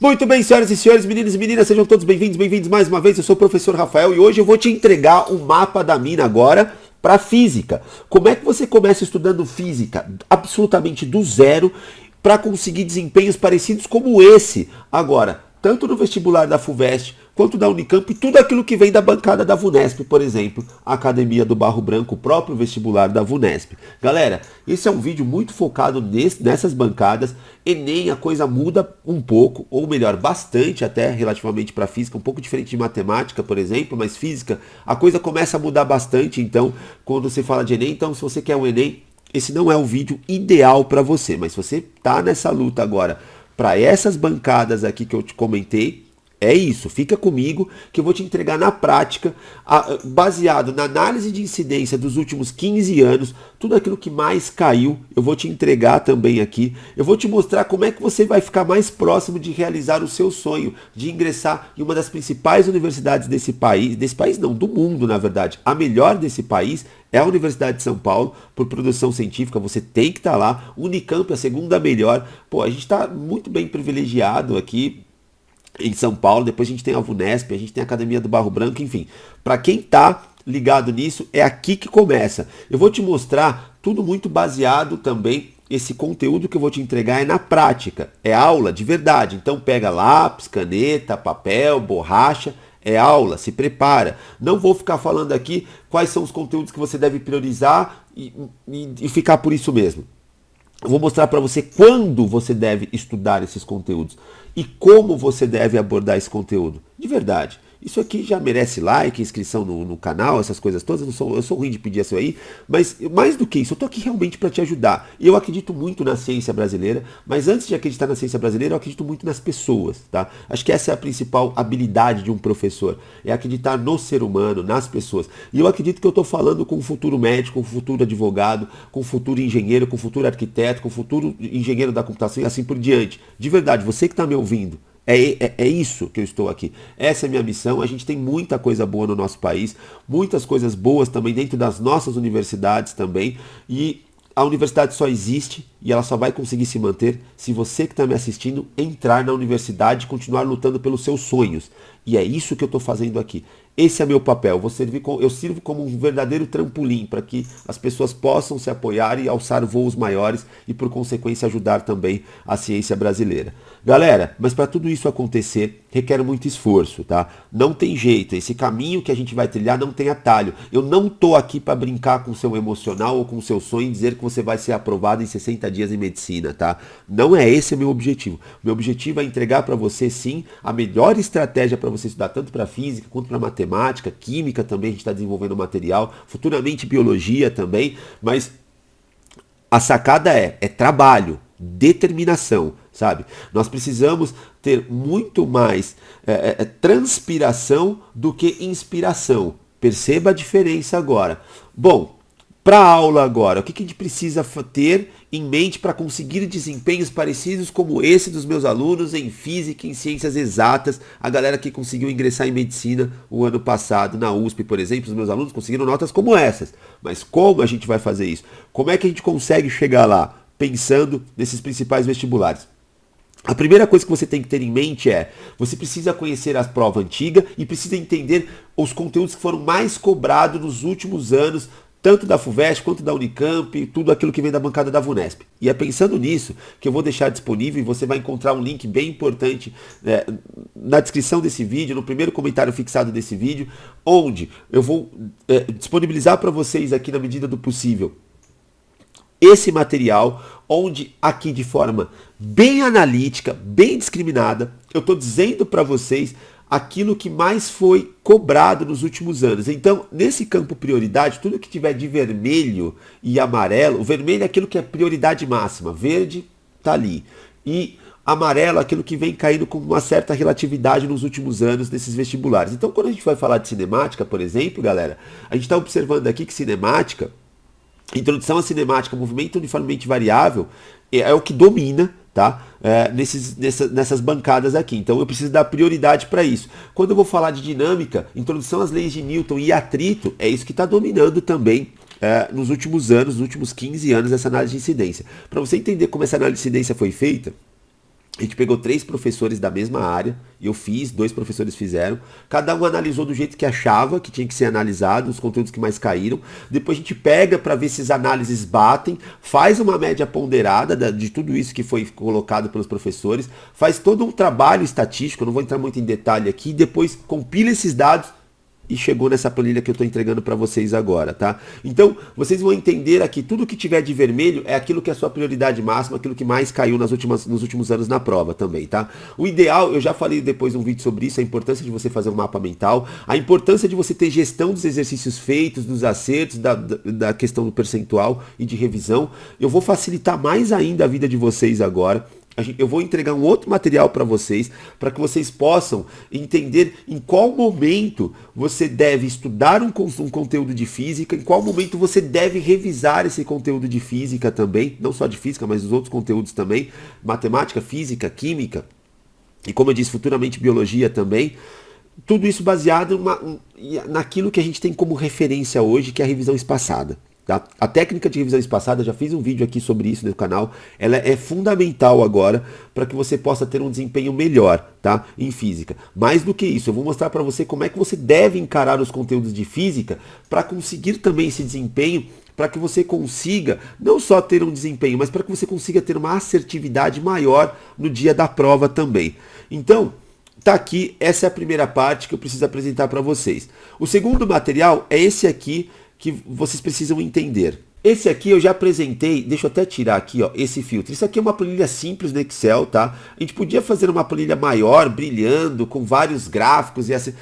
Muito bem, senhoras e senhores, meninos e meninas, sejam todos bem-vindos mais uma vez. Eu sou o professor Rafael e hoje eu vou te entregar um mapa da mina agora para física. Como é que você começa estudando física absolutamente do zero para conseguir desempenhos parecidos como esse agora, tanto no vestibular da FUVEST quanto da Unicamp e tudo aquilo que vem da bancada da VUNESP, por exemplo, a Academia do Barro Branco, o próprio vestibular da VUNESP. Galera, esse é um vídeo muito focado nessas bancadas. Enem, a coisa muda um pouco, ou melhor, bastante até relativamente para física, um pouco diferente de matemática, por exemplo, mas física, a coisa começa a mudar bastante, então, quando você fala de Enem. Então, se você quer o Enem, esse não é o vídeo ideal para você, mas se você tá nessa luta agora para essas bancadas aqui que eu te comentei, é isso, fica comigo que eu vou te entregar na prática, baseado na análise de incidência dos últimos 15 anos, tudo aquilo que mais caiu, eu vou te entregar também aqui. Eu vou te mostrar como é que você vai ficar mais próximo de realizar o seu sonho, de ingressar em uma das principais universidades desse país não, do mundo na verdade. A melhor desse país é a Universidade de São Paulo, por produção científica, você tem que estar lá. Unicamp, a segunda melhor. Pô, a gente está muito bem privilegiado aqui em São Paulo, depois a gente tem a VUNESP, a gente tem a Academia do Barro Branco, enfim. Para quem tá ligado nisso, é aqui que começa. Eu vou te mostrar tudo muito baseado também, esse conteúdo que eu vou te entregar é na prática, é aula de verdade. Então pega lápis, caneta, papel, borracha, é aula, se prepara. Não vou ficar falando aqui quais são os conteúdos que você deve priorizar e ficar por isso mesmo. Eu vou mostrar para você quando você deve estudar esses conteúdos e como você deve abordar esse conteúdo. De verdade. Isso aqui já merece like, inscrição no canal, essas coisas todas. Eu sou ruim de pedir isso aí, mas mais do que isso, eu tô aqui realmente para te ajudar. Eu acredito muito na ciência brasileira, mas antes de acreditar na ciência brasileira, eu acredito muito nas pessoas, tá? Acho que essa é a principal habilidade de um professor, é acreditar no ser humano, nas pessoas. E eu acredito que eu tô falando com o futuro médico, com o futuro advogado, com o futuro engenheiro, com o futuro arquiteto, com o futuro engenheiro da computação e assim por diante. De verdade, você que tá me ouvindo, é isso que eu estou aqui. Essa é a minha missão. A gente tem muita coisa boa no nosso país, muitas coisas boas também dentro das nossas universidades também. E a universidade só existe e ela só vai conseguir se manter se você que está me assistindo entrar na universidade e continuar lutando pelos seus sonhos. E é isso que eu estou fazendo aqui. Esse é meu papel. Eu sirvo como um verdadeiro trampolim para que as pessoas possam se apoiar e alçar voos maiores e, por consequência, ajudar também a ciência brasileira. Galera, mas para tudo isso acontecer, requer muito esforço, tá? Não tem jeito. Esse caminho que a gente vai trilhar não tem atalho. Eu não tô aqui para brincar com o seu emocional ou com o seu sonho e dizer que você vai ser aprovado em 60 dias em medicina, tá? Não é esse o meu objetivo. Meu objetivo é entregar para você, sim, a melhor estratégia para você estudar tanto para física quanto para matemática, química também, a gente está desenvolvendo material, futuramente biologia também, mas a sacada é trabalho, determinação, sabe? Nós precisamos ter muito mais transpiração do que inspiração. Perceba a diferença agora. Bom, para a aula agora, o que a gente precisa ter em mente para conseguir desempenhos parecidos como esse dos meus alunos em física e em ciências exatas, a galera que conseguiu ingressar em medicina o ano passado na USP, por exemplo, os meus alunos conseguiram notas como essas. Mas como a gente vai fazer isso? Como é que a gente consegue chegar lá pensando nesses principais vestibulares? A primeira coisa que você tem que ter em mente é, você precisa conhecer a prova antiga e precisa entender os conteúdos que foram mais cobrados nos últimos anos, tanto da FUVEST quanto da Unicamp, tudo aquilo que vem da bancada da VUNESP. E é pensando nisso que eu vou deixar disponível e você vai encontrar um link bem importante na descrição desse vídeo, no primeiro comentário fixado desse vídeo, onde eu vou disponibilizar para vocês aqui na medida do possível esse material, onde aqui de forma bem analítica, bem discriminada, eu estou dizendo para vocês aquilo que mais foi cobrado nos últimos anos. Então, nesse campo prioridade, tudo que tiver de vermelho e amarelo, o vermelho é aquilo que é prioridade máxima, verde está ali, e amarelo é aquilo que vem caindo com uma certa relatividade nos últimos anos desses vestibulares. Então, quando a gente vai falar de cinemática, por exemplo, galera, a gente está observando aqui que cinemática, introdução à cinemática, movimento uniformemente variável, é o que domina, tá? Nessas bancadas aqui. Então eu preciso dar prioridade para isso. Quando eu vou falar de dinâmica, introdução às leis de Newton e atrito, é isso que está dominando também nos últimos anos, nos últimos 15 anos, essa análise de incidência. Para você entender como essa análise de incidência foi feita, A gente pegou 3 professores da mesma área, eu fiz, 2 professores fizeram, cada um analisou do jeito que achava que tinha que ser analisado, os conteúdos que mais caíram, depois a gente pega para ver se as análises batem, faz uma média ponderada de tudo isso que foi colocado pelos professores, faz todo um trabalho estatístico, eu não vou entrar muito em detalhe aqui, depois compila esses dados e chegou nessa planilha que eu estou entregando para vocês agora, tá? Então, vocês vão entender aqui, tudo que tiver de vermelho é aquilo que é a sua prioridade máxima, aquilo que mais caiu nos últimos anos na prova também, tá? O ideal, eu já falei depois um vídeo sobre isso, a importância de você fazer um mapa mental, a importância de você ter gestão dos exercícios feitos, dos acertos, da questão do percentual e de revisão. Eu vou facilitar mais ainda a vida de vocês agora. Eu vou entregar um outro material para vocês, para que vocês possam entender em qual momento você deve estudar um conteúdo de física, em qual momento você deve revisar esse conteúdo de física também, não só de física, mas os outros conteúdos também, matemática, física, química, e como eu disse, futuramente biologia também. Tudo isso baseado naquilo que a gente tem como referência hoje, que é a revisão espaçada. Tá? A técnica de revisão espaçada, já fiz um vídeo aqui sobre isso no canal, ela é fundamental agora para que você possa ter um desempenho melhor, tá? Em física. Mais do que isso, eu vou mostrar para você como é que você deve encarar os conteúdos de física para conseguir também esse desempenho, para que você consiga não só ter um desempenho, mas para que você consiga ter uma assertividade maior no dia da prova também. Então, tá aqui, essa é a primeira parte que eu preciso apresentar para vocês. O segundo material é esse aqui, que vocês precisam entender. Esse aqui eu já apresentei, deixa eu até tirar aqui, ó, esse filtro. Isso aqui é uma planilha simples no Excel, tá? A gente podia fazer uma planilha maior, brilhando, com vários gráficos e assim.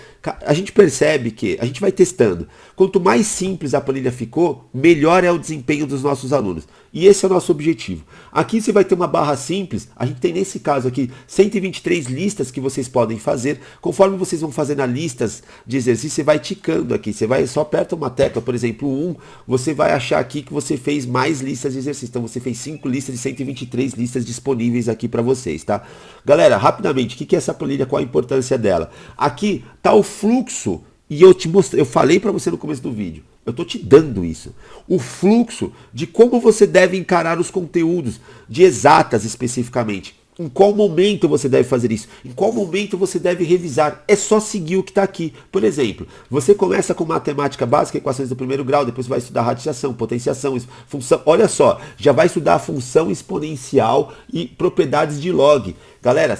A gente percebe que, a gente vai testando. Quanto mais simples a planilha ficou, melhor é o desempenho dos nossos alunos. E esse é o nosso objetivo. Aqui você vai ter uma barra simples, a gente tem nesse caso aqui 123 listas que vocês podem fazer. Conforme vocês vão fazendo as listas de exercício, você vai ticando aqui. Você vai, só aperta uma tecla, por exemplo, 1, você vai achar aqui que você fez mais listas de exercício. Então você fez 5 listas de 123 listas disponíveis aqui para vocês, tá? Galera, rapidamente, o que é essa planilha, qual a importância dela? Aqui tá o fluxo, e eu falei para você no começo do vídeo, eu tô te dando isso, o fluxo de como você deve encarar os conteúdos de exatas especificamente. Em qual momento você deve fazer isso? Em qual momento você deve revisar? É só seguir o que está aqui. Por exemplo, você começa com matemática básica, equações do primeiro grau, depois vai estudar radiação, potenciação, função. Olha só, já vai estudar a função exponencial e propriedades de log. Galera,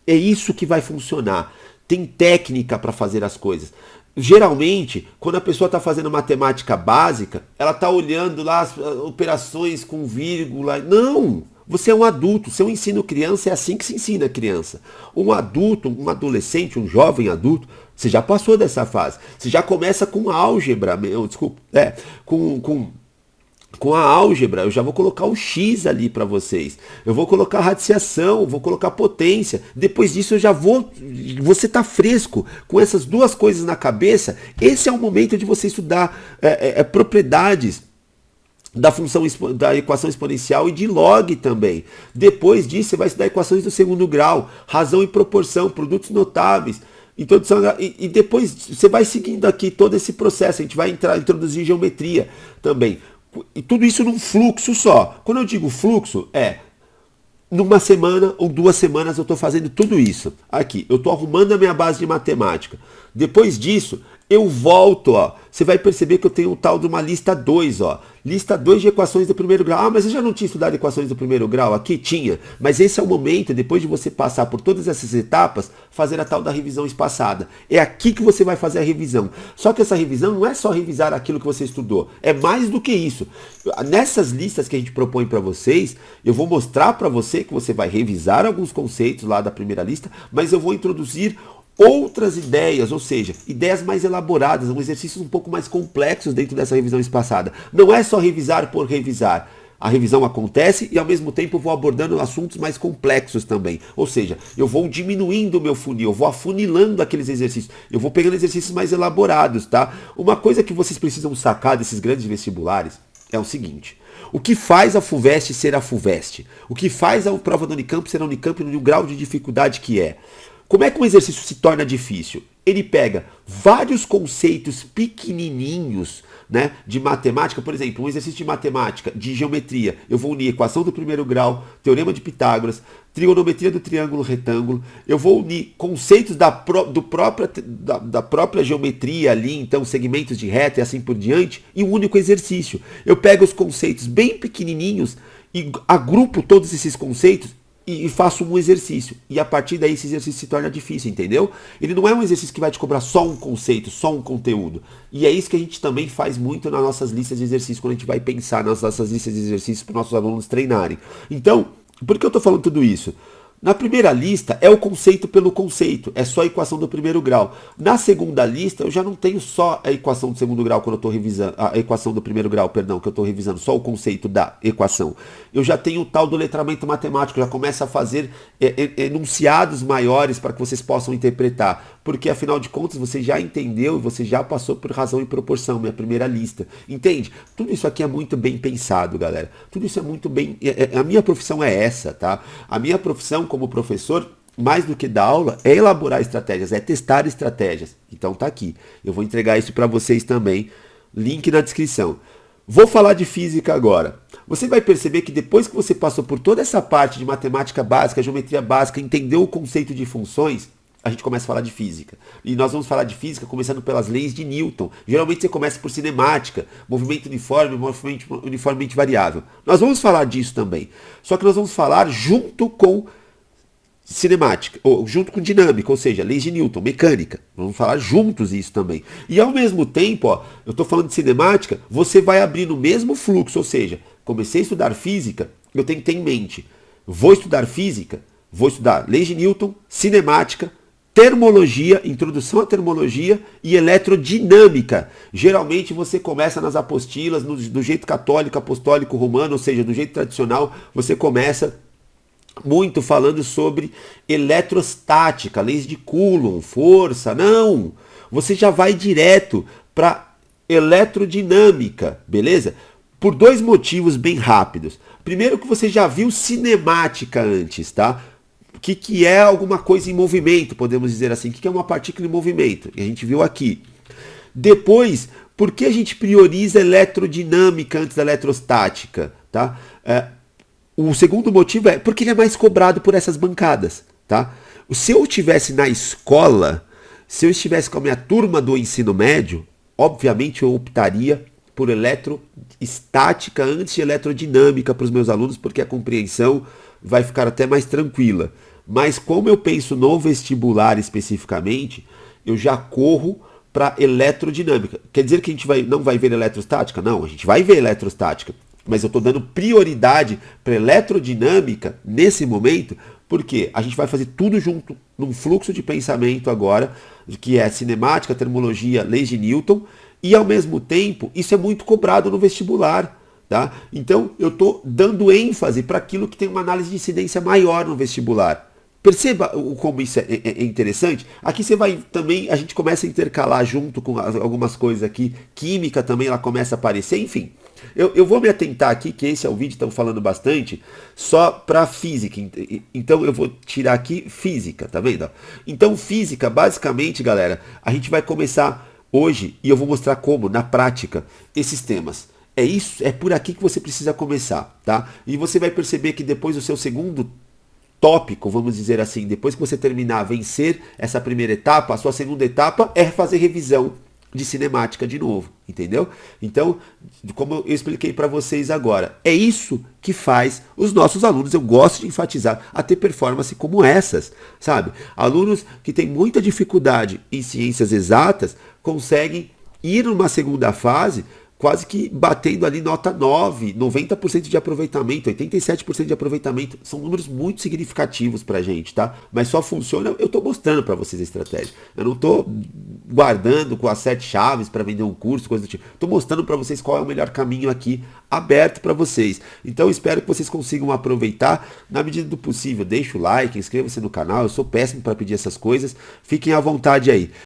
é isso que vai funcionar. Tem técnica para fazer as coisas. Geralmente, quando a pessoa está fazendo matemática básica, ela está olhando lá as operações com vírgula. Não! Você é um adulto, seu ensino criança é assim que se ensina a criança. Um adulto, um adolescente, um jovem adulto, você já passou dessa fase. Você já começa com álgebra, com a álgebra, eu já vou colocar o X ali para vocês. Eu vou colocar radiação, vou colocar potência. Depois disso eu já vou... Você tá fresco com essas duas coisas na cabeça. Esse é o momento de você estudar propriedades da equação exponencial e de log também. Depois disso você vai estudar equações do segundo grau, razão e proporção, produtos notáveis, introdução, e depois você vai seguindo aqui todo esse processo. A gente vai introduzir geometria também. E tudo isso num fluxo só. Quando eu digo fluxo, numa semana ou 2 semanas eu estou fazendo tudo isso. Aqui, eu estou arrumando a minha base de matemática. Depois disso, eu volto, ó. Você vai perceber que eu tenho o tal de uma lista 2, ó. Lista 2 de equações do primeiro grau. Ah, mas eu já não tinha estudado equações do primeiro grau? Aqui tinha. Mas esse é o momento, depois de você passar por todas essas etapas, fazer a tal da revisão espaçada. É aqui que você vai fazer a revisão. Só que essa revisão não é só revisar aquilo que você estudou. É mais do que isso. Nessas listas que a gente propõe para vocês, eu vou mostrar para você que você vai revisar alguns conceitos lá da primeira lista, mas eu vou introduzir outras ideias, ou seja, ideias mais elaboradas, exercícios um pouco mais complexos dentro dessa revisão espaçada. Não é só revisar por revisar. A revisão acontece e ao mesmo tempo eu vou abordando assuntos mais complexos também. Ou seja, eu vou diminuindo o meu funil, eu vou afunilando aqueles exercícios, eu vou pegando exercícios mais elaborados, tá? Uma coisa que vocês precisam sacar desses grandes vestibulares é o seguinte: o que faz a FUVEST ser a FUVEST? O que faz a prova da Unicamp ser a Unicamp no grau de dificuldade que é? Como é que um exercício se torna difícil? ele pega vários conceitos pequenininhos, né, de matemática. Por exemplo, um exercício de matemática, de geometria. Eu vou unir equação do primeiro grau, teorema de Pitágoras, trigonometria do triângulo retângulo. Eu vou unir conceitos da própria geometria ali, então segmentos de reta e assim por diante, em um único exercício. Eu pego os conceitos bem pequenininhos e agrupo todos esses conceitos e faço um exercício. E a partir daí esse exercício se torna difícil, entendeu? Ele não é um exercício que vai te cobrar só um conceito, só um conteúdo. E é isso que a gente também faz muito nas nossas listas de exercícios, quando a gente vai pensar nas nossas listas de exercícios para os nossos alunos treinarem. Então, por que eu estou falando tudo isso? Na primeira lista é o conceito pelo conceito, é só a equação do primeiro grau. Na segunda lista eu já não tenho só a equação do segundo grau quando eu estou revisando, a equação do primeiro grau, perdão, que eu estou revisando, só o conceito da equação. Eu já tenho o tal do letramento matemático, já começo a fazer enunciados maiores para que vocês possam interpretar, porque afinal de contas você já entendeu e você já passou por razão e proporção, minha primeira lista. Entende? Tudo isso aqui é muito bem pensado, galera. Tudo isso é muito bem... A minha profissão é essa, tá? A minha profissão como professor, mais do que dar aula, é elaborar estratégias, é testar estratégias. Então tá aqui. Eu vou entregar isso para vocês também. Link na descrição. Vou falar de física agora. Você vai perceber que depois que você passou por toda essa parte de matemática básica, geometria básica, entendeu o conceito de funções, a gente começa a falar de física. E nós vamos falar de física começando pelas leis de Newton. Geralmente você começa por cinemática, movimento uniforme, movimento uniformemente variável. Nós vamos falar disso também. Só que nós vamos falar junto com cinemática, ou junto com dinâmica, ou seja, leis de Newton, mecânica. Vamos falar juntos isso também. E ao mesmo tempo, ó, eu estou falando de cinemática, você vai abrir no mesmo fluxo, ou seja, comecei a estudar física, eu tenho que ter em mente, vou estudar física, vou estudar leis de Newton, cinemática, termologia, introdução à termologia e eletrodinâmica. Geralmente você começa nas apostilas, do jeito católico, apostólico, romano, ou seja, do jeito tradicional, você começa muito falando sobre eletrostática, leis de Coulomb, força. Não! Você já vai direto para eletrodinâmica, beleza? Por dois motivos bem rápidos. Primeiro que você já viu cinemática antes, tá? O que é alguma coisa em movimento, podemos dizer assim. O que é uma partícula em movimento? E a gente viu aqui. Depois, por que a gente prioriza eletrodinâmica antes da eletrostática, tá? O segundo motivo é porque ele é mais cobrado por essas bancadas, tá? Se eu estivesse na escola, se eu estivesse com a minha turma do ensino médio, obviamente eu optaria por eletroestática antes de eletrodinâmica para os meus alunos, porque a compreensão vai ficar até mais tranquila. Mas como eu penso no vestibular especificamente, eu já corro para eletrodinâmica. Quer dizer que a gente não vai ver eletrostática? Não, a gente vai ver eletrostática. Mas eu estou dando prioridade para eletrodinâmica nesse momento, porque a gente vai fazer tudo junto num fluxo de pensamento agora, que é cinemática, termologia, leis de Newton, e ao mesmo tempo isso é muito cobrado no vestibular. Tá? Então eu estou dando ênfase para aquilo que tem uma análise de incidência maior no vestibular. Perceba como isso é interessante. Aqui você vai também, a gente começa a intercalar junto com algumas coisas aqui. Química também ela começa a aparecer, enfim. Eu vou me atentar aqui, que esse é o vídeo, estamos falando bastante, só para física. Então eu vou tirar aqui física, tá vendo? Então física, basicamente, galera, a gente vai começar hoje, e eu vou mostrar como, na prática, esses temas. É isso, é por aqui que você precisa começar, tá? E você vai perceber que depois do seu segundo tópico, vamos dizer assim, depois que você terminar, vencer essa primeira etapa, a sua segunda etapa é fazer revisão de cinemática de novo, entendeu? Então, como eu expliquei para vocês agora, é isso que faz os nossos alunos, eu gosto de enfatizar, a ter performance como essas, sabe? Alunos que têm muita dificuldade em ciências exatas conseguem ir numa segunda fase quase que batendo ali nota 9, 90% de aproveitamento, 87% de aproveitamento. São números muito significativos pra gente, tá? Mas só funciona, eu tô mostrando pra vocês a estratégia. Eu não tô guardando com as 7 chaves para vender um curso, coisa do tipo. Tô mostrando pra vocês qual é o melhor caminho aqui, aberto pra vocês. Então espero que vocês consigam aproveitar na medida do possível. Deixa o like, inscreva-se no canal, eu sou péssimo para pedir essas coisas. Fiquem à vontade aí.